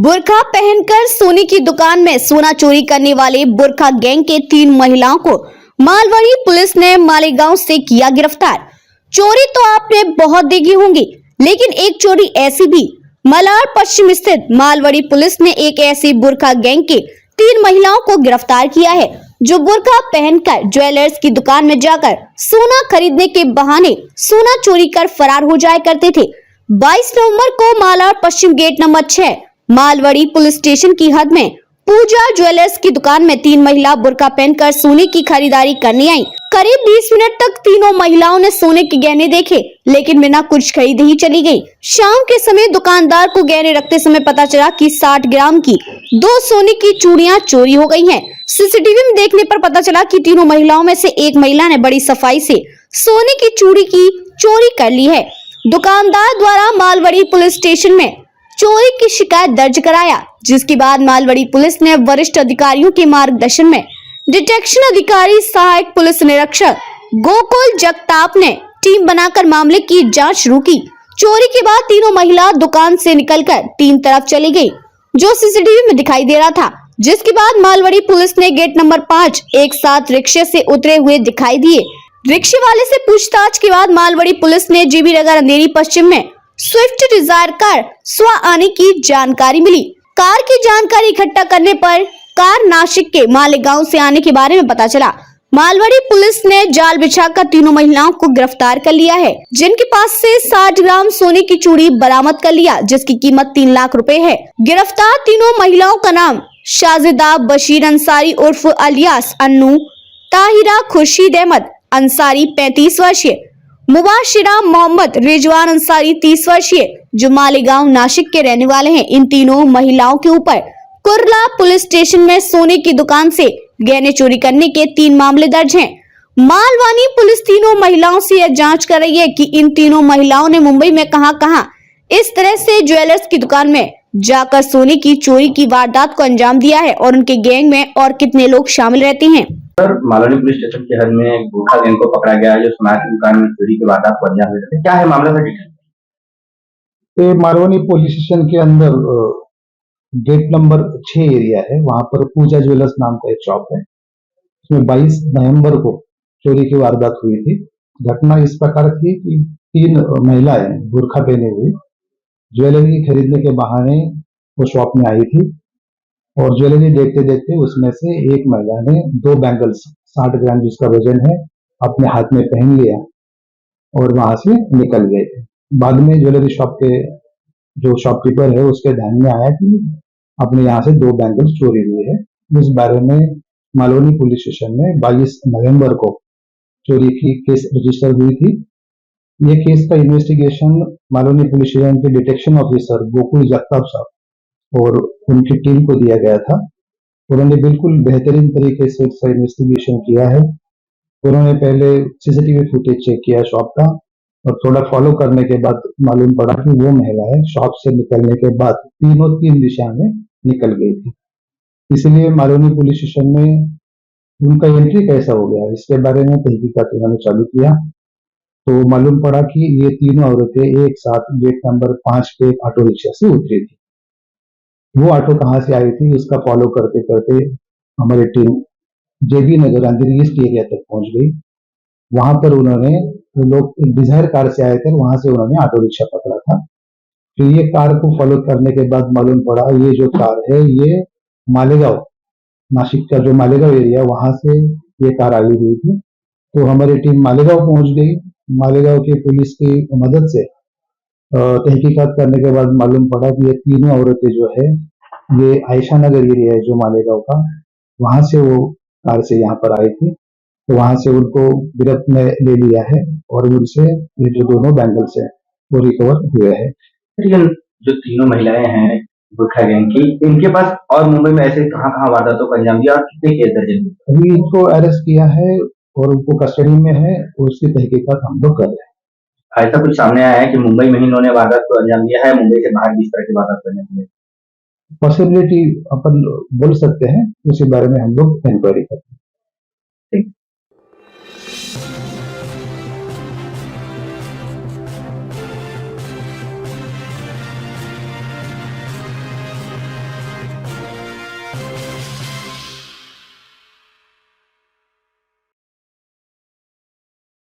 बुर्का पहनकर सोने की दुकान में सोना चोरी करने वाले बुर्का गैंग के 3 महिलाओं को मालवाड़ी पुलिस ने मालेगांव से किया गिरफ्तार। चोरी तो आपने बहुत देखी होंगी, लेकिन एक चोरी ऐसी भी। मलार पश्चिम स्थित मालवाड़ी पुलिस ने एक ऐसी बुर्का गैंग के 3 महिलाओं को गिरफ्तार किया है, जो बुर्का पहनकर ज्वेलर्स की दुकान में जाकर सोना खरीदने के बहाने सोना चोरी कर फरार हो जाया करते थे। 22 नवंबर को मालार पश्चिम gate number 6 Malwadi police station की हद में पूजा ज्वेलर्स की दुकान में 3 महिला बुर्का पहनकर सोने की खरीदारी करने आई। करीब 20 मिनट तक तीनों महिलाओं ने सोने के गहने देखे, लेकिन बिना कुछ खरीदे ही चली गई। शाम के समय दुकानदार को गहने रखते समय पता चला कि 60 ग्राम की 2 सोने की चूड़ियां चोरी हो गई हैं। सीसीटीवी में देखने पर पता चला कि तीनों महिलाओं में से एक महिला ने बड़ी सफाई से सोने की चूड़ी की चोरी कर ली है। दुकानदार द्वारा मालवाड़ी पुलिस स्टेशन में चोरी की शिकायत दर्ज कराया, जिसके बाद मालवाड़ी पुलिस ने वरिष्ठ अधिकारियों के मार्गदर्शन में डिटेक्शन अधिकारी सहायक पुलिस निरीक्षक गोकुल जगताप ने टीम बनाकर मामले की जांच शुरू की। चोरी के बाद तीनों महिला दुकान से निकलकर 3 तरफ चली गई, जो सीसीटीवी में दिखाई दे रहा था। जिसके बाद मालवाड़ी पुलिस ने गेट नंबर 5 एक साथ रिक्शे से उतरे हुए दिखाई दिए। रिक्शे वाले से पूछताछ के बाद मालवाड़ी पुलिस ने जीबी नगर अंधेरी पश्चिम में स्विफ्ट डिजायर कार स्व आने की जानकारी मिली। कार की जानकारी इकट्ठा करने पर कार नासिक के मालेगांव से आने के बारे में पता चला। मालवाड़ी पुलिस ने जाल बिछाकर तीनों महिलाओं को गिरफ्तार कर लिया है, जिनके पास से 60 ग्राम सोने की चूड़ी बरामद कर लिया, जिसकी कीमत 3 लाख रुपए है। गिरफ्तार तीनों महिलाओं का नाम शाजिदा बशीर अंसारी उर्फ अलियास अन्नू, ताहिरा खुर्शीद अहमद अंसारी 35 वर्षीय, मुबाशिरा मोहम्मद रिजवान अंसारी 30 वर्षीय, जो मालेगांव नासिक के रहने वाले हैं। इन तीनों महिलाओं के ऊपर कुर्ला पुलिस स्टेशन में सोने की दुकान से गहने चोरी करने के 3 मामले दर्ज हैं। मालवानी पुलिस तीनों महिलाओं से यह जांच कर रही है कि इन तीनों महिलाओं ने मुंबई में कहां-कहां इस तरह से ज्वेलर्स की दुकान में जाकर सोने की चोरी की वारदात को अंजाम दिया है और उनके गैंग में और कितने लोग शामिल रहते हैं। सर, मालवानी पुलिस स्टेशन की हद में एक बुर्का गैंग को पकड़ा गया है, जो सोनार की दुकान में चोरी की वारदात को अंजाम दे रहे थे। क्या है मामला sir? Detail Malvani police station के अंदर गेट नंबर 6 एरिया है, वहां पर पूजा ज्वेलर्स नाम का एक शॉप है। उसमें 22 नवंबर को चोरी की वारदात हुई थी। घटना इस प्रकार थी कि 3 महिलाएं बुर्का पहने हुई ज्वेलरी खरीदने के बहाने वो शॉप में आई थी और ज्वेलरी देखते देखते उसमें से एक महिला ने 2 बैंगल्स 60 ग्राम जिसका वजन है अपने हाथ में पहन लिया और वहां से निकल गए थे। बाद में ज्वेलरी शॉप के जो शॉपकीपर है उसके ध्यान में आया कि अपने यहाँ से 2 बैंगल्स चोरी हुए हैं। इस बारे में मालवानी पुलिस स्टेशन में 22 नवंबर को चोरी की केस रजिस्टर हुई थी। ये केस का इन्वेस्टिगेशन मालवानी पुलिस स्टेशन के डिटेक्शन ऑफिसर गोकुल जगताप साहब और उनकी टीम को दिया गया था। उन्होंने बिल्कुल बेहतरीन तरीके से इसका इन्वेस्टिगेशन किया है। उन्होंने पहले सीसीटीवी फुटेज चेक किया शॉप का और थोड़ा फॉलो करने के बाद मालूम पड़ा कि वो महिलाएं शॉप से निकलने के बाद तीनों 3 दिशा में निकल गई थी। इसलिए मालवानी पुलिस स्टेशन में उनका एंट्री कैसा हो गया इसके बारे में तहकीकात उन्होंने चालू किया। तो मालूम पड़ा कि ये तीनों औरतें एक साथ गेट नंबर 5 के ऑटो रिक्शा से उतरी थी। वो ऑटो कहाँ से आई थी उसका फॉलो करते करते हमारी टीम जेबी नगर अंधेरी ईस्ट एरिया तक पहुंच गई। वहां पर वो लोग डिजायर कार से आए थे, वहां से उन्होंने ऑटो रिक्शा पकड़ा था। फिर ये कार को फॉलो करने के बाद मालूम पड़ा ये जो कार है ये मालेगांव नासिक का जो मालेगांव एरिया वहां से ये कार आई हुई थी। तो हमारी टीम मालेगांव पहुंच गई। मालेगांव की पुलिस की मदद से तहकीकात करने के बाद मालूम पड़ा कि ये तीनों औरतें जो है ये आयशा नगर एरिया है जो मालेगांव का, वहां से वो कार से यहाँ पर आई थी। तो वहां से उनको गिरफ्त में ले लिया है और उनसे ये जो 2 बैंगल्स है वो रिकवर हुए हैं। जो तीनों महिलाएं हैं बुर्का गैंग की, इनके पास और मुंबई में ऐसे कहां वारदातों को अंजाम दिया और कितने केस दर्ज हैं? अभी इनको अरेस्ट किया है और उनको कस्टडी में है और उसकी तहकीकात हम लोग कर रहे हैं। ऐसा कुछ सामने आया है कि मुंबई में ही इन्होंने वारदात को अंजाम दिया है, मुंबई से बाहर भी इस तरह की वारदात करने के लिए? पॉसिबिलिटी अपन बोल सकते हैं, उसी बारे में हम लोग इंक्वायरी करते हैं।